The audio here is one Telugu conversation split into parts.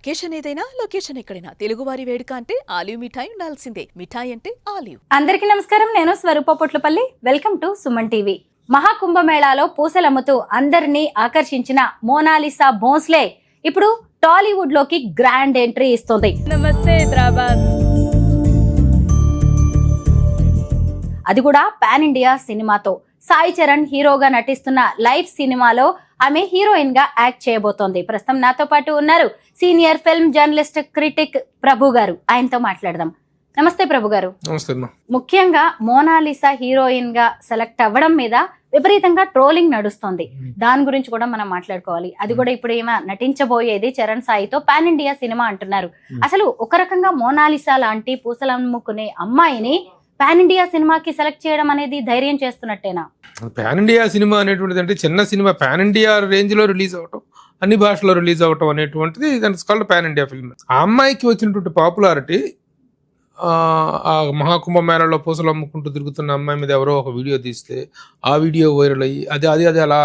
అకేషన్ ఏదైనా లొకేషన్ ఎక్కడైనా తెలుగువారి వేడుక అంటే ఆలివ్ మిఠాయి ఉండాల్సిందే. మిఠాయి అంటే ఆలివ్. అందరికీ నమస్కారం. నేను Swarupa Potlapalli. Welcome to Suman TV. మహాకుంభమేళాలో పూసలమ్ముతూ అందరినీ ఆకర్షించిన మోనాలిసా భోంస్లే ఇప్పుడు టాలీవుడ్ లోకి గ్రాండ్ ఎంట్రీ ఇస్తుంది. నమస్తే హైదరాబాద్. అది కూడా పాన్ ఇండియా సినిమాతో. సాయి చరణ్ హీరోగా నటిస్తున్న లైఫ్ సినిమాలో ఆమె హీరోయిన్ గా యాక్ట్ చేయబోతోంది. ప్రస్తుతం నాతో పాటు ఉన్నారు సీనియర్ ఫిల్మ్ జర్నలిస్ట్ క్రిటిక్ ప్రభు గారు. ఆయనతో మాట్లాడదాం. నమస్తే ప్రభు గారు. ముఖ్యంగా మోనాలిసా హీరోయిన్ గా సెలెక్ట్ అవ్వడం మీద విపరీతంగా ట్రోలింగ్ నడుస్తోంది. దాని గురించి కూడా మనం మాట్లాడుకోవాలి. అది కూడా ఇప్పుడు ఏమో నటించబోయేది చరణ్ సాయితో పాన్ ఇండియా సినిమా అంటున్నారు. అసలు ఒక రకంగా మోనాలిసా లాంటి పూసలమ్ముకునే అమ్మాయిని పాన్ ఇండియా సినిమాకి సెలెక్ట్ చేయడం అనేది ధైర్యం చేస్తున్నట్టేనా? పాన్ ఇండియా సినిమా అనేటువంటిది అంటే చిన్న సినిమా పాన్ ఇండియా రేంజ్ లో రిలీజ్ అవటం, అన్ని భాషలో రిలీజ్ అవటం అనేటువంటిది దాని కాల్డ్ పాన్ ఇండియా ఫిల్మ్. ఆ అమ్మాయికి వచ్చినటువంటి పాపులారిటీ ఆ మహాకుంభమేళలో పూసలు అమ్ముకుంటూ తిరుగుతున్న అమ్మాయి మీద ఎవరో ఒక వీడియో తీస్తే ఆ వీడియో వైరల్ అయ్యి అది అలా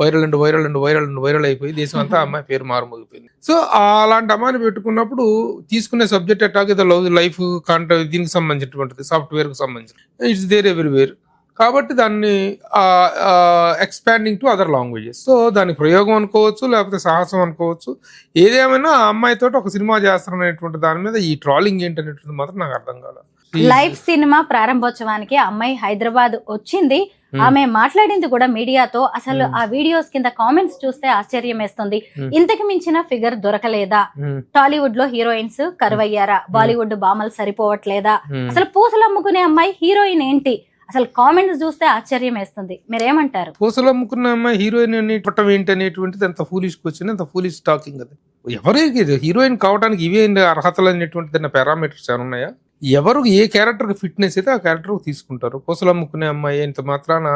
వైరల్ అయిపోయి దేశం అంతా అమ్మాయి పేరు మారుమోగిపోయింది. సో అలాంటి అమ్మాయిని పెట్టుకున్నప్పుడు తీసుకునే సబ్జెక్ట్ ఎట్టాక్ ఏదో లైఫ్ కాంట్రాక్ట్ దీనికి సంబంధించినటువంటిది, సాఫ్ట్వేర్ కు సంబంధించి ఇట్స్ దేర్ ఎవ్రీవేర్. కాబట్టి దాన్ని expanding to other languages. So దాని ప్రయోగం అనుకోవచ్చు, లేకపోతే సాహసం అనుకోవచ్చు. ఏదేమైనా ఆ అమ్మాయితో ఒక సినిమా చేస్తారనేటువంటి దాని మీద ఈ ట్రాలింగ్ ఏంటనేటువంటిది మాత్రం నాకు అర్థం కాలేదు. లైఫ్ సినిమా ప్రారంభోత్సవానికి అమ్మాయి హైదరాబాద్ వచ్చింది. ఆమె మాట్లాడింది కూడా మీడియాతో. అసలు ఆ వీడియోస్ కింద కామెంట్స్ చూస్తే ఆశ్చర్యం వేస్తుంది. ఇంతకు మించిన ఫిగర్ దొరకలేదా? టాలీవుడ్ లో హీరోయిన్స్ కరువయ్యారా? బాలీవుడ్ బామలు సరిపోవట్లేదా? అసలు పూసలు అమ్ముకునే అమ్మాయి హీరోయిన్ ఏంటి? అసలు కామెంట్స్ చూస్తే ఆశ్చర్యం వేస్తుంది. మీరేమంటారు? పూసలు అమ్ముకున్న అమ్మాయి హీరోయిన్ అని పట్టం ఏంటి అనేటువంటిది ఎంత ఫూలిష్ క్వశ్చన్, ఎంత ఫూలిష్ టాకింగ్. అది ఎవరికి హీరోయిన్ కావడానికి ఇవే అర్హతలు అనేటువంటి పారామీటర్స్ ఏమైనా ఉన్నాయా? ఎవరు ఏ క్యారెక్టర్కి ఫిట్నెస్ అయితే ఆ క్యారెక్టర్ తీసుకుంటారు. పూసలు అమ్ముకునే అమ్మాయి ఇంత మాత్రాన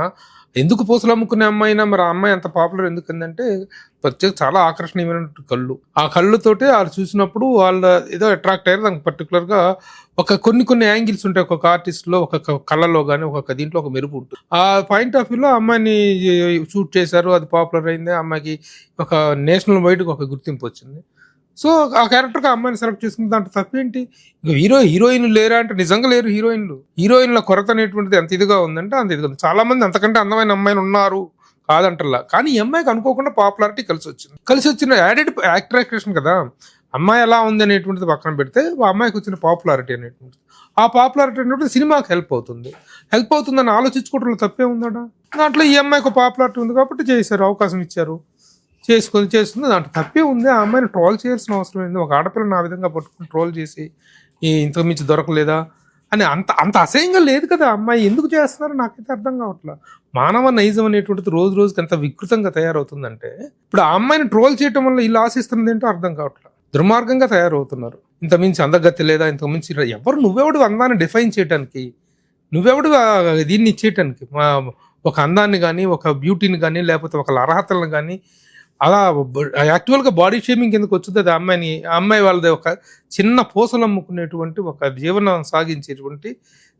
ఎందుకు పూసలు అమ్ముకునే అమ్మాయి అయినా మరి ఆ అమ్మాయి అంత పాపులర్ ఎందుకంటే ప్రత్యేక చాలా ఆకర్షణీయమైన కళ్ళు. ఆ కళ్ళుతోటే వాళ్ళు చూసినప్పుడు వాళ్ళు ఏదో అట్రాక్ట్ అయ్యారు. దానికి పర్టికులర్గా కొన్ని యాంగిల్స్ ఉంటాయి ఒక్కొక్క ఆర్టిస్ట్ లో, ఒక కళ్ళలో కానీ ఒక్కొక్క దీంట్లో ఒక మెరుపు ఉంటుంది. ఆ పాయింట్ ఆఫ్ వ్యూలో అమ్మాయిని షూట్ చేశారు, అది పాపులర్ అయింది. ఆ అమ్మాయికి ఒక నేషనల్ వైడ్గా ఒక గుర్తింపు వచ్చింది. సో ఆ క్యారెక్టర్కి అమ్మాయిని సెలెక్ట్ చేసుకున్న దాంట్లో తప్పేంటి? హీరోయిన్ లేరా అంటే నిజంగా లేరు. హీరోయిన్ల కొరత అనేటువంటిది ఎంత ఇదిగా ఉందంటే అంత ఇదిగా ఉంది. చాలా మంది అంతకంటే అందమైన అమ్మాయిలు ఉన్నారు కాదంటలా. కానీ ఈ అమ్మాయికి అనుకోకుండా పాపులారిటీ కలిసి వచ్చిన యాడెడ్ యాక్ట్రేషన్ కదా. అమ్మాయి ఎలా ఉంది అనేటువంటిది పక్కన పెడితే ఆ అమ్మాయికి వచ్చిన పాపులారిటీ అనేటువంటిది, ఆ పాపులారిటీ అనేటువంటి సినిమాకి హెల్ప్ అవుతుందని ఆలోచించుకోవడంలో తప్పే ఉందట. దాంట్లో ఈ అమ్మాయికి పాపులారిటీ ఉంది కాబట్టి చేశారు, అవకాశం ఇచ్చారు, చేస్తుంది. దాంట్లో తప్పే ఉంది. ఆ అమ్మాయిని ట్రోల్ చేయాల్సిన అవసరం ఏంది? ఒక ఆడపిల్లని ఆ విధంగా పట్టుకుని ట్రోల్ చేసి ఇంతకు మించి దొరకలేదా అని అంత అసహ్యంగా లేదు కదా. అమ్మాయి ఎందుకు చేస్తున్నారో నాకైతే అర్థం కావట్లేదు. మానవ నైజం అనేటువంటిది రోజు రోజుకి ఎంత వికృతంగా తయారవుతుందంటే ఇప్పుడు ఆ అమ్మాయిని ట్రోల్ చేయడం వల్ల ఇలా ఆశిస్తున్నది ఏంటో అర్థం కావట్లేదు. దుర్మార్గంగా తయారవుతున్నారు. ఇంత మించి అందగత్తి లేదా, ఇంతకు మించి నువ్వెవడు అందాన్ని డిఫైన్ చేయడానికి, నువ్వెవడు దీన్ని ఇచ్చేయటానికి, ఒక అందాన్ని కానీ, ఒక బ్యూటీని కానీ, లేకపోతే ఒక అర్హతలను కానీ అలా యాక్చువల్గా బాడీ షేమింగ్ ఎందుకు వచ్చింది? అది అమ్మాయి వాళ్ళది ఒక చిన్న పూసలు అమ్ముకునేటువంటి ఒక జీవనం సాగించేటువంటి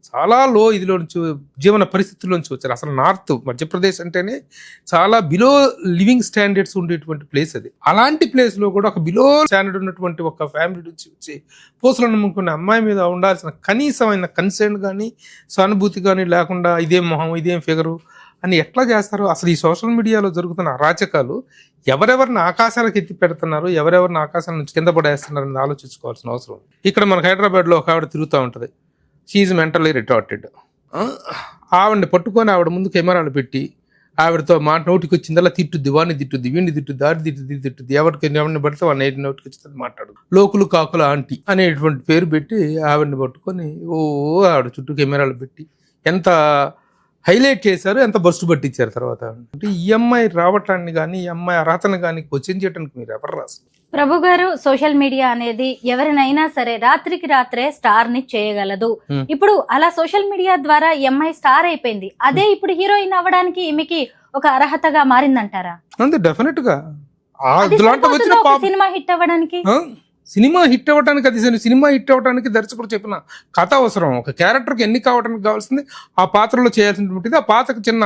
చాలా లో ఇదిలో నుంచి జీవన పరిస్థితుల్లోంచి వచ్చారు. అసలు నార్త్ మధ్యప్రదేశ్ అంటేనే చాలా బిలో లివింగ్ స్టాండర్డ్స్ ఉండేటువంటి ప్లేస్ అది. అలాంటి ప్లేస్లో కూడా ఒక బిలో స్టాండర్డ్ ఉన్నటువంటి ఒక ఫ్యామిలీ నుంచి వచ్చి పూసలు అమ్ముకునే అమ్మాయి మీద ఉండాల్సిన కనీసమైన కన్సర్న్ కానీ, సానుభూతి కానీ లేకుండా ఇదేం మొహం, ఇదేం ఫిగరు అని ఎట్లా చేస్తారు? అసలు ఈ సోషల్ మీడియాలో జరుగుతున్న అరాచకాలు ఎవరెవరిని ఆకాశాలకు ఎత్తి పెడుతున్నారు, ఎవరెవరిని ఆకాశాల నుంచి కింద పడేస్తున్నారు అని ఆలోచించుకోవాల్సిన అవసరం. ఇక్కడ మనకు హైదరాబాద్లో ఒక ఆవిడ తిరుగుతూ ఉంటుంది. She mentally retarded. ఆవిడని పట్టుకొని ఆవిడ ముందు కెమెరాలు పెట్టి ఆవిడతో నోటికి వచ్చిందల్లా తిట్టుద్ది, వాడిని తిట్టుద్ది, వీడిని తిట్టుద్ది, ఆడి తిట్టుద్ది, ఎవరిని పడితే వాడిని నోటికి వచ్చిందని మాట్లాడు. లోకులు కాకుల ఆంటీ అనేటువంటి పేరు పెట్టి ఆవిడని పట్టుకొని ఆవిడ చుట్టూ కెమెరాలు పెట్టి ఎంత హైలైట్ చేశారు, ఎంత బస్సు పట్టించారు. తర్వాత అంటే ఈ అమ్మాయి రావటాన్ని కానీ, ఈ అమ్మాయి అర్హతను కానీ క్వశ్చన్ చేయడానికి మీరు ఎవరు రాస్తారు? ప్రభు గారు, సోషల్ మీడియా అనేది ఎవరినైనా సరే రాత్రికి రాత్రే స్టార్ ని చేయగలదు. ఇప్పుడు అలా సోషల్ మీడియా ద్వారా ఈ అమ్మాయి స్టార్ అయిపోయింది. అదే ఇప్పుడు హీరోయిన్ అవ్వడానికి ఈమెకి ఒక అర్హతగా మారిందంటారా? అంతే, డెఫినెట్ గా. సినిమా హిట్ అవ్వడానికి సినిమా హిట్ అవ్వడానికి దర్శకుడు చెప్పిన కథ అవసరం. ఒక క్యారెక్టర్కి ఎన్ని కావడానికి కావాల్సింది ఆ పాత్రలో చేయాల్సినటువంటిది. ఆ పాత్రకు చిన్న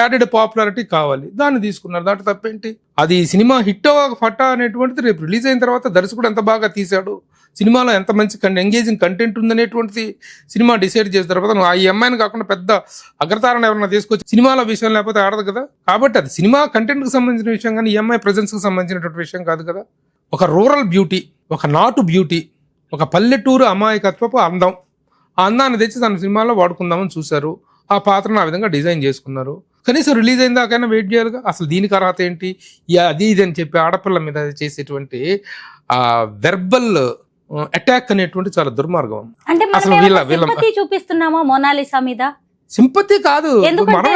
యాడెడ్ పాపులారిటీ కావాలి, దాన్ని తీసుకున్నారు. దాంట్లో తప్పేంటి? అది సినిమా హిట్ ఫట్టా అనేటువంటిది రేపు రిలీజ్ అయిన తర్వాత దర్శకుడు ఎంత బాగా తీశాడు, సినిమాలో ఎంత మంచి ఎంగేజింగ్ కంటెంట్ ఉందనేటువంటిది సినిమా డిసైడ్ చేసిన తర్వాత నువ్వు ఈ అమ్మాయిని కాకుండా పెద్ద అగ్రతారణ ఎవరైనా తీసుకొచ్చి సినిమాల విషయం లేకపోతే ఆడదు కదా. కాబట్టి అది సినిమా కంటెంట్కి సంబంధించిన విషయం కానీ ఈ అమ్మాయి ప్రెజెన్స్కి సంబంధించినటువంటి విషయం కాదు కదా. ఒక రూరల్ బ్యూటీ, ఒక నాటు బ్యూటీ, ఒక పల్లెటూరు అమాయకత్వపు అందం, ఆ అందాన్ని తెచ్చి తన సినిమాలో వాడుకుందామని చూశారు. ఆ పాత్రను ఆ విధంగా డిజైన్ చేసుకున్నారు. కనీసం రిలీజ్ అయిన దాకైనా వెయిట్ చేయాలిగా. అసలు దీనికి అర్హత ఏంటి? అది ఇది అని చెప్పి ఆడపిల్ల మీద చేసేటువంటి ఆ వెర్బల్ అటాక్ అనేటువంటి చాలా దుర్మార్గం. అంటే అసలు సింపతి చూపిస్తున్నామా మోనాలిసా మీద? సింపతి కాదు, ఎందుకంటే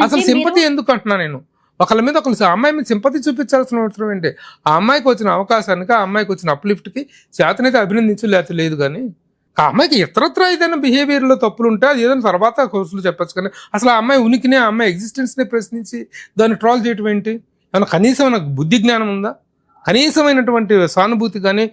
అసలు సింపతి ఎందుకు అంటున్నా నేను. ఒకళ్ళ మీద ఒకళ్ళు అమ్మాయి మీద సింపతి చూపించాల్సిన అవసరం ఏంటి? ఆ అమ్మాయికి వచ్చిన అవకాశానికి, ఆ అమ్మాయికి వచ్చిన అప్లిఫ్ట్కి చేతనైతే అభినందించు, లేకపోతే లేదు. కానీ ఆ అమ్మాయికి ఇతరత్ర ఏదైనా బిహేవియర్లో తప్పులు ఉంటే అది ఏదైనా తర్వాత కోర్సులు చెప్పచ్చు. కానీ అసలు ఆ అమ్మాయి ఉనికిని, ఆ అమ్మాయి ఎగ్జిస్టెన్స్ని ప్రశ్నించి దాన్ని ట్రాల్ చేయటం ఏంటి? ఏమైనా కనీసం నాకు బుద్ధి జ్ఞానం ఉందా? కనీసమైనటువంటి సానుభూతి కానీ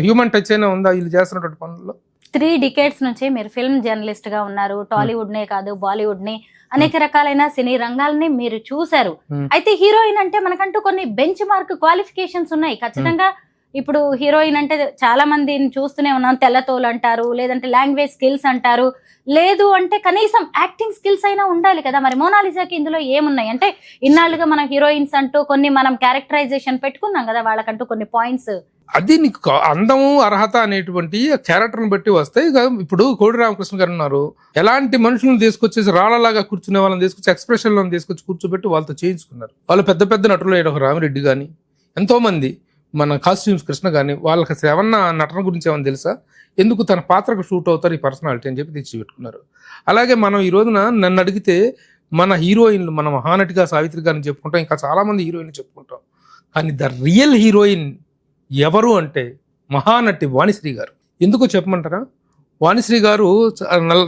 హ్యూమన్ టచ్ అయినా ఉందా వీళ్ళు చేస్తున్నటువంటి పనుల్లో? 3 decades నుంచి మీరు ఫిల్మ్ జర్నలిస్ట్ గా ఉన్నారు. టాలీవుడ్ నే కాదు, బాలీవుడ్ ని, అనేక రకాలైన సినీ రంగాలని మీరు చూశారు. అయితే హీరోయిన్ అంటే మనకంటూ కొన్ని బెంచ్ మార్క్ క్వాలిఫికేషన్స్ ఉన్నాయి ఖచ్చితంగా. ఇప్పుడు హీరోయిన్ అంటే చాలా మందిని చూస్తూనే ఉన్నాం. తెల్లతోలు అంటారు, లేదంటే లాంగ్వేజ్ స్కిల్స్ అంటారు, లేదు అంటే కనీసం యాక్టింగ్ స్కిల్స్ అయినా ఉండాలి కదా. మరి మోనాలిసాకి ఇందులో ఏమున్నాయి? అంటే ఇన్నాళ్ళుగా మనం హీరోయిన్స్ అంటూ కొన్ని మనం క్యారెక్టరైజేషన్ పెట్టుకున్నాం కదా, వాళ్ళకంటూ కొన్ని పాయింట్స్. అది నీకు అందము, అర్హత అనేటువంటి క్యారెక్టర్ని బట్టి వస్తాయి. ఇప్పుడు కోడి రామకృష్ణ గారు ఉన్నారు, ఎలాంటి మనుషులను తీసుకొచ్చేసి రాళ్ళలాగా కూర్చునే వాళ్ళని తీసుకొచ్చి ఎక్స్ప్రెషన్లను తీసుకొచ్చి కూర్చోబెట్టి వాళ్ళతో చేయించుకున్నారు. వాళ్ళు పెద్ద పెద్ద నటులు, ఒక రామిరెడ్డి కానీ ఎంతో మంది, మన కాస్ట్యూమ్స్ కృష్ణ కానీ, వాళ్ళకి ఏమన్నా నటన గురించి ఏమన్నా తెలుసా? ఎందుకు తన పాత్రకు షూట్ అవుతారు ఈ పర్సనాలిటీ అని చెప్పి తెచ్చిపెట్టుకున్నారు. అలాగే మనం ఈ రోజున నన్ను అడిగితే మన హీరోయిన్లు, మన మహానటిగా సావిత్రి గారిని చెప్పుకుంటాం, ఇంకా చాలామంది హీరోయిన్లు చెప్పుకుంటాం. కానీ ద రియల్ హీరోయిన్ ఎవరు అంటే మహానటి వాణిశ్రీ గారు. ఎందుకో చెప్పమంటారా? వాణిశ్రీ గారు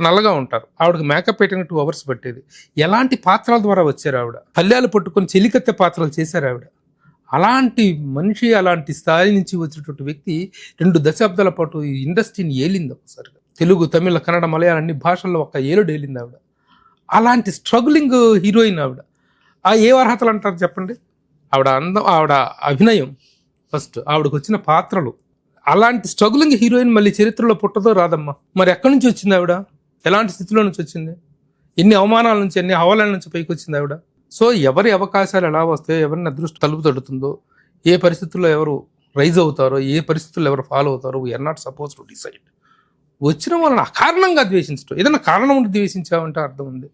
నల్లగా ఉంటారు, ఆవిడకి మేకప్ పెట్టిన 2 hours పట్టేది. ఎలాంటి పాత్రల ద్వారా వచ్చారు ఆవిడ? పల్లెలు పట్టుకొని చెలికత్తె పాత్రలు చేశారు ఆవిడ. అలాంటి మనిషి, అలాంటి స్థాయి నుంచి వచ్చినటువంటి వ్యక్తి 2 దశాబ్దాల పాటు ఈ ఇండస్ట్రీని ఏలింది. ఒకసారిగా తెలుగు, తమిళ, కన్నడ, మలయాళం అన్ని భాషల్లో ఒక ఏలుడు ఏలింది ఆవిడ. అలాంటి స్ట్రగులింగ్ హీరోయిన్ ఆవిడ. ఆ ఏ అర్హతలు అంటారు చెప్పండి? ఆవిడ అందం, ఆవిడ అభినయం, ఫస్ట్ ఆవిడకు వచ్చిన పాత్రలు. అలాంటి స్ట్రగులింగ్ హీరోయిన్ మళ్ళీ చరిత్రలో పుట్టదో రాదమ్మా. మరి ఎక్కడి నుంచి వచ్చింది ఆవిడ? ఎలాంటి స్థితిలో నుంచి వచ్చింది? ఎన్ని అవమానాల నుంచి, ఎన్ని హవాలాల నుంచి పైకి వచ్చింది ఆవిడ? సో ఎవరి అవకాశాలు ఎలా వస్తాయో, ఎవరిని అదృష్టం తలుపు తడుతుందో, ఏ పరిస్థితుల్లో ఎవరు రైజ్ అవుతారో, ఏ పరిస్థితుల్లో ఎవరు ఫాలో అవుతారో, we are not suppose to decide. వచ్చిన వాళ్ళని అకారణంగా ద్వేషించడం, ఏదైనా కారణం ఉండి ద్వేషించామంటే అర్థం ఉంది.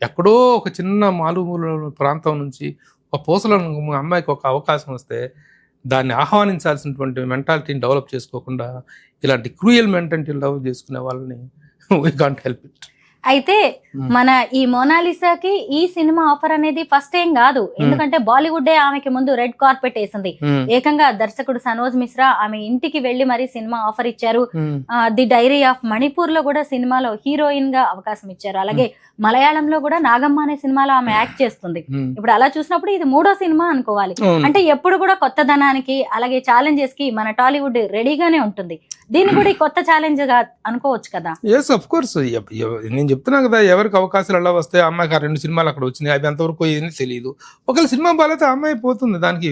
ఎక్కడో ఒక చిన్న మారుమూల ప్రాంతం నుంచి ఒక పూసల అమ్మాయికి ఒక అవకాశం వస్తే దాన్ని ఆహ్వానించాల్సినటువంటి మెంటాలిటీని డెవలప్ చేసుకోకుండా ఇలాంటి క్రూయల్ మెంటాలిటీ డెవలప్ చేసుకునే వాళ్ళని వీ కాంట్ హెల్ప్ ఇట్. అయితే మన ఈ మోనాలిసాకి ఈ సినిమా ఆఫర్ అనేది ఫస్ట్ ఏం కాదు. ఎందుకంటే బాలీవుడ్ ఆమెకి ముందు రెడ్ కార్పెట్ వేసింది. ఏకంగా దర్శకుడు సనోజ్ మిశ్రా ఆమె ఇంటికి వెళ్లి మరి సినిమా ఆఫర్ ఇచ్చారు. ది డైరీ ఆఫ్ మణిపూర్ లో కూడా సినిమాలో హీరోయిన్ గా అవకాశం ఇచ్చారు. అలాగే మలయాళంలో కూడా నాగమ్మ అనే సినిమాలో ఆమె యాక్ట్ చేస్తుంది. ఇప్పుడు అలా చూసినప్పుడు ఇది 3వ సినిమా అనుకోవాలి. అంటే ఎప్పుడు కూడా కొత్తదనానికి, అలాగే ఛాలెంజెస్ కి మన టాలీవుడ్ రెడీగానే ఉంటుంది. దీన్ని కూడా కొత్త ఛాలెంజ్ గా అనుకోవచ్చు కదా. Yes, of course. నేను చెప్తున్నా కదా, ఎవరికి అవకాశాలు ఎలా వస్తాయి. అమ్మాయికి 2 సినిమాలు అక్కడ వచ్చినాయి, అవి ఎంతవరకు ఏదని తెలియదు. ఒకవేళ సినిమా బాలైతే అమ్మాయి పోతుంది. దానికి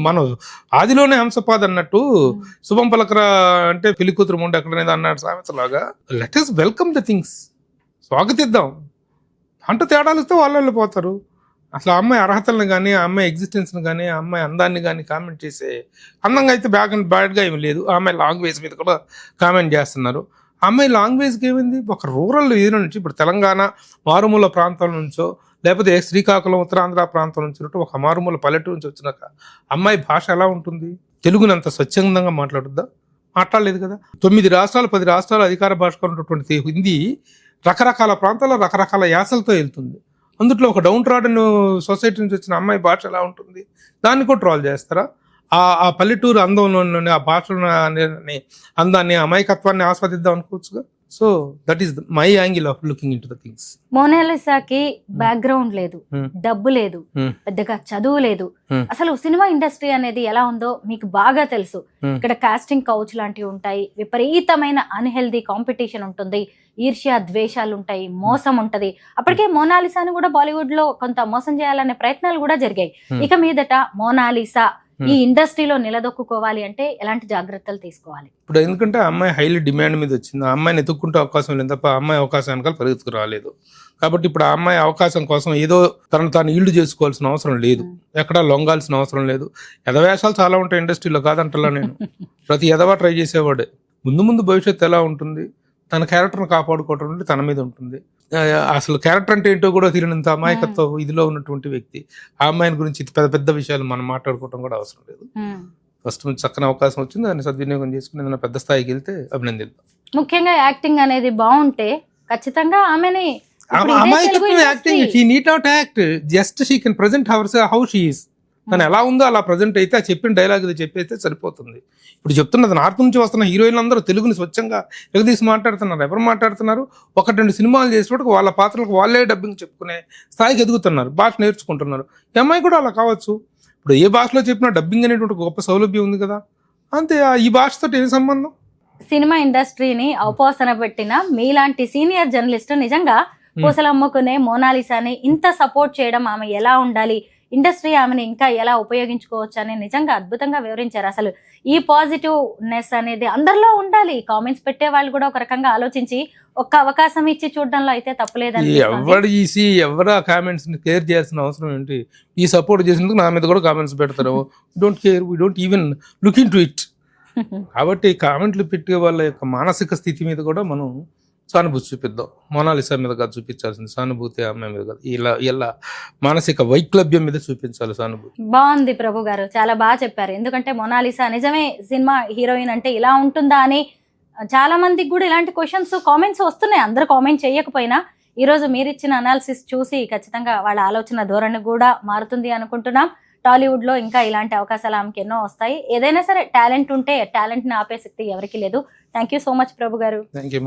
మనం ఆదిలోనే హంసపాద్ అన్నట్టు శుభం పలకరా అంటే పెళ్లి కూతురు ముందు ఎక్కడనేది అన్నాడు సామెతలాగా. Let us welcome the things, స్వాగతిద్దాం. అంటూ తేడాలు వస్తే వాళ్ళు వెళ్ళిపోతారు. అసలు ఆ అమ్మాయి అర్హతలను కానీ, ఆ అమ్మాయి ఎగ్జిస్టెన్స్ని కానీ, ఆ అమ్మాయి అందాన్ని కానీ కామెంట్ చేసే, అందంగా అయితే బ్యాడ్గా ఏమి లేదు. ఆ అమ్మాయి లాంగ్వేజ్ మీద కూడా కామెంట్ చేస్తున్నారు. ఆ అమ్మాయి లాంగ్వేజ్కి ఏమైంది? ఒక రూరల్ ఏరియా నుంచి, ఇప్పుడు తెలంగాణ మారుమూల ప్రాంతాల నుంచో, లేకపోతే శ్రీకాకుళం ఉత్తరాంధ్ర ప్రాంతం నుంచి ఒక మారుమూల పల్లెటూరు నుంచి వచ్చినాక అమ్మాయి భాష ఎలా ఉంటుంది? తెలుగుని అంత స్వచ్ఛందంగా మాట్లాడుద్దా? మాట్లాడలేదు కదా. 9 రాష్ట్రాలు 10 రాష్ట్రాలు అధికార భాషగా ఉన్నటువంటి హిందీ రకరకాల ప్రాంతాల్లో రకరకాల యాసలతో వెళ్తుంది. అందుట్లో ఒక డౌన్ ట్రాడన్ సొసైటీ నుంచి వచ్చిన అమ్మాయి భాష ఎలా ఉంటుంది? దాన్ని కూడా ట్రాల్ చేస్తారా? ఆ పల్లెటూరు అందంలోని, ఆ భాషలోని అందాన్ని, అమాయకత్వాన్ని ఆస్వాదిద్దాం అనుకోవచ్చుగా. So that is my angle of looking into the things. మోనాలిసాకి బ్యాక్గ్రౌండ్ లేదు, డబ్బు లేదు, Hmm. పెద్దగా చదువు లేదు. Hmm. అసలు సినిమా ఇండస్ట్రీ అనేది ఎలా ఉందో మీకు బాగా తెలుసు. Hmm. ఇక్కడ కాస్టింగ్ కౌచ్ లాంటివి ఉంటాయి, విపరీతమైన అన్హెల్దీ కాంపిటీషన్ ఉంటుంది, ఈర్ష్య ద్వేషాలు ఉంటాయి, మోసం ఉంటది. అప్పటికే మోనాలిసాని కూడా బాలీవుడ్ లో కొంత మోసం చేయాలనే ప్రయత్నాలు కూడా జరిగాయి. Hmm. ఇక మీదట మోనాలిసా ఈ ఇండస్ట్రీలో నిలదొక్కుకోవాలి అంటే ఎలాంటి జాగ్రత్తలు తీసుకోవాలి? ఇప్పుడు ఎందుకంటే ఆ అమ్మాయి హైలీ డిమాండ్ మీద వచ్చింది, ఆ అమ్మాయిని ఎత్తుక్కుంటే అవకాశం లేదు తప్ప ఆ అమ్మాయి అవకాశం వెనకాల పరిగెత్తుకు రాలేదు. కాబట్టి ఇప్పుడు ఆ అమ్మాయి అవకాశం కోసం ఏదో తను తాను ఈల్డ్ చేసుకోవాల్సిన అవసరం లేదు, ఎక్కడా లొంగాల్సిన అవసరం లేదు. ఎదవేషాలు చాలా ఉంటాయి ఇండస్ట్రీలో, కాదంటలా నేను. ప్రతి ఎదవా ట్రై చేసేవాడే. ముందు భవిష్యత్తు ఎలా ఉంటుంది, తన క్యారెక్టర్ని కాపాడుకోవటం అంటే తన మీద ఉంటుంది. అసలు క్యారెక్టర్ అంటే ఏంటో కూడా తెలియనంత అమాయకత్వ ఇదిలో ఉన్నటువంటి వ్యక్తి. ఆ అమ్మాయిని గురించి పెద్ద పెద్ద విషయాలు మనం మాట్లాడుకోవడం కూడా అవసరం లేదు. ఫస్ట్ నుంచి చక్కని అవకాశం వచ్చింది, దాన్ని సద్వినియోగం చేసుకుని ఏదైనా పెద్ద స్థాయికి వెళ్తే అభినందిద్దాం. ముఖ్యంగా యాక్టింగ్ అనేది బాగుంటే ఖచ్చితంగా ఆమెని అమాయకత్వం acting, she need not act, just she can present how she is. తను ఎలా ఉందో అలా ప్రజెంట్ అయితే ఆ చెప్పిన డైలాగ్ ఇది చెప్పేస్తే సరిపోతుంది. ఇప్పుడు చెప్తున్నది నార్త్ నుంచి వస్తున్న హీరోయిన్లు అందరూ తెలుగుని స్వచ్ఛంగా ఎగదీసి మాట్లాడుతున్నారు. ఎవరు మాట్లాడుతున్నారు? 1-2 సినిమాలు చేసేటప్పుడు వాళ్ళ పాత్రలకు వాళ్ళే డబ్బింగ్ చెప్పుకునే స్థాయికి ఎదుగుతున్నారు, భాష నేర్చుకుంటున్నారు. ఈ అమ్మాయి కూడా అలా కావచ్చు. ఇప్పుడు ఏ భాషలో చెప్పినా డబ్బింగ్ అనేటువంటి గొప్ప సౌలభ్యం ఉంది కదా, అంతే. ఈ భాషతో ఏం సంబంధం? సినిమా ఇండస్ట్రీని అవపోసన పెట్టిన మీలాంటి సీనియర్ జర్నలిస్ట్ నిజంగా పూసలు అమ్ముకునే మోనాలిసాని ఇంత సపోర్ట్ చేయడం, ఆమె ఎలా ఉండాలి, ఇండస్ట్రీ ఆమెను ఇంకా ఎలా ఉపయోగించుకోవచ్చు అని నిజంగా అద్భుతంగా వివరించారు. అసలు ఈ పాజిటివ్నెస్ అనేది అందరిలో ఉండాలి. కామెంట్స్ పెట్టే వాళ్ళు కూడా ఒక రకంగా ఆలోచించి ఒక్క అవకాశం ఇచ్చి చూడడంలో అయితే తప్పలేదని. ఎవరు ఆ కామెంట్స్ ని కేర్ చేయాల్సిన అవసరం ఏంటి? ఈ సపోర్ట్ చేసినందుకు నా మీద కూడా కామెంట్స్ పెడతారు. Don't care, we don't even look in to it. కాబట్టి కామెంట్లు పెట్టే వాళ్ళ యొక్క మానసిక స్థితి మీద కూడా మనం సానుభూతి చూపిద్దాం. మోనాలిసా మీద కాదు చూపించాల్సింది సానుభూతి, అమ్మాయి మీద కాదు, ఇలా మానసిక వైక్లభ్యం మీద చూపించాలి సానుభూతి. బాగుంది ప్రభు గారు, చాలా బాగా చెప్పారు. ఎందుకంటే మోనాలిసా నిజమే సినిమా హీరోయిన్ అంటే ఇలా ఉంటుందా అని చాలా మందికి కూడా ఇలాంటి క్వశ్చన్స్ కామెంట్స్ వస్తున్నాయి. అందరూ కామెంట్ చేయకపోయినా ఈరోజు మీరు ఇచ్చిన అనాలిసిస్ చూసి ఖచ్చితంగా వాళ్ళ ఆలోచన ధోరణి కూడా మారుతుంది అనుకుంటున్నాం. టాలీవుడ్ లో ఇంకా ఇలాంటి అవకాశాలు ఆమెకి ఎన్నో వస్తాయి. ఏదైనా సరే టాలెంట్ ఉంటే టాలెంట్ ని ఆపే శక్తి ఎవరికి లేదు. థ్యాంక్ యూ సో మచ్ ప్రభు గారు. Thank you.